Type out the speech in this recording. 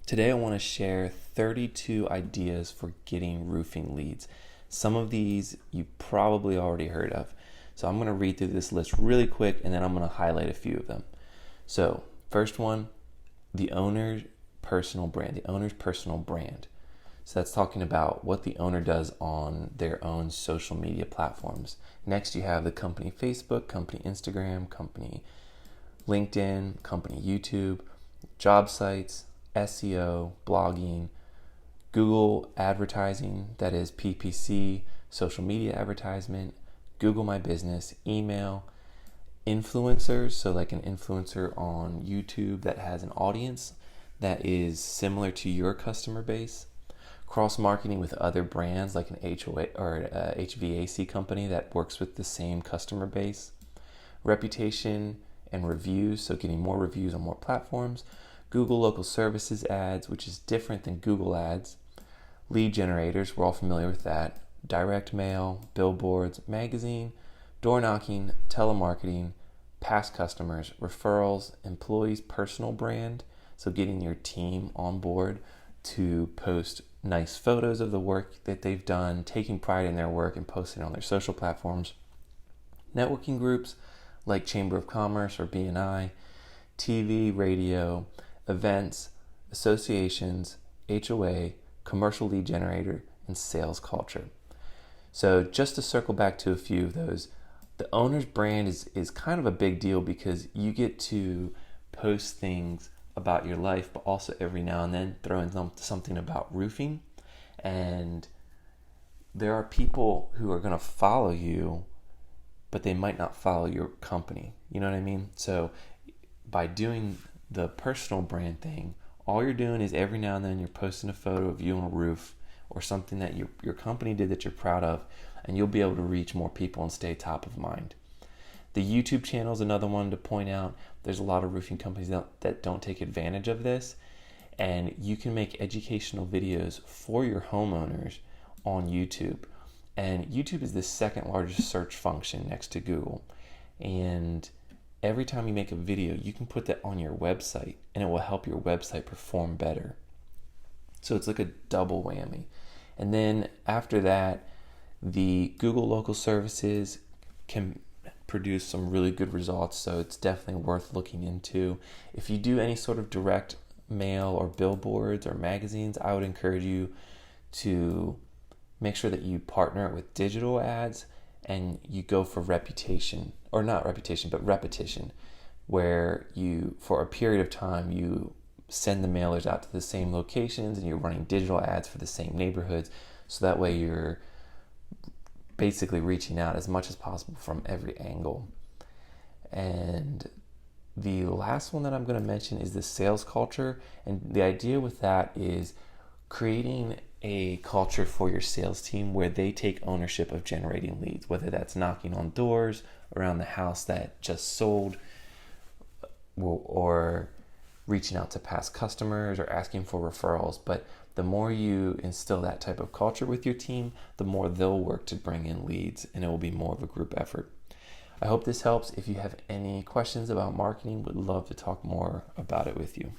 Today I want to share 32 ideas for getting roofing leads. Some of these you probably already heard of. So I'm going to read through this list really quick and then I'm going to highlight a few of them. So first one, the owner's personal brand. So that's talking about what the owner does on their own social media platforms. Next you have the company Facebook, company Instagram, company LinkedIn, company YouTube, job sites, SEO, blogging, Google advertising, that is PPC, social media advertisement, Google My Business, email, influencers, so like an influencer on YouTube that has an audience that is similar to your customer base, cross-marketing with other brands like an HOA or a HVAC company that works with the same customer base, reputation and reviews, so getting more reviews on more platforms, Google Local Services ads, which is different than Google ads, lead generators, we're all familiar with that, direct mail, billboards, magazine, door knocking, telemarketing, past customers, referrals, employees' personal brand, so getting your team on board to post nice photos of the work that they've done, taking pride in their work and posting on their social platforms, networking groups like Chamber of Commerce or BNI, TV, radio, events, associations, HOA, commercial lead generator, and sales culture. So just to circle back to a few of those, the owner's brand is kind of a big deal because you get to post things about your life, but also every now and then throw in something about roofing. And there are people who are going to follow you, but they might not follow your company. You know what I mean? So by doing the personal brand thing, all you're doing is every now and then you're posting a photo of you on a roof or something that your company did that you're proud of, and you'll be able to reach more people and stay top of mind. The YouTube channel is another one to point out. There's a lot of roofing companies that don't take advantage of this, and you can make educational videos for your homeowners on YouTube. And YouTube is the second largest search function next to Google. And every time you make a video, you can put that on your website and it will help your website perform better. So it's like a double whammy. And then after that, the Google Local Services can produce some really good results, so it's definitely worth looking into. If you do any sort of direct mail or billboards or magazines, I would encourage you to make sure that you partner with digital ads and you go for repetition, where you, for a period of time, you send the mailers out to the same locations and you're running digital ads for the same neighborhoods, so that way you're basically reaching out as much as possible from every angle. And the last one that I'm going to mention is the sales culture. And the idea with that is creating a culture for your sales team where they take ownership of generating leads, whether that's knocking on doors around the house that just sold, or reaching out to past customers or asking for referrals. But the more you instill that type of culture with your team, the more they'll work to bring in leads, and it will be more of a group effort. I hope this helps. If you have any questions about marketing, would love to talk more about it with you.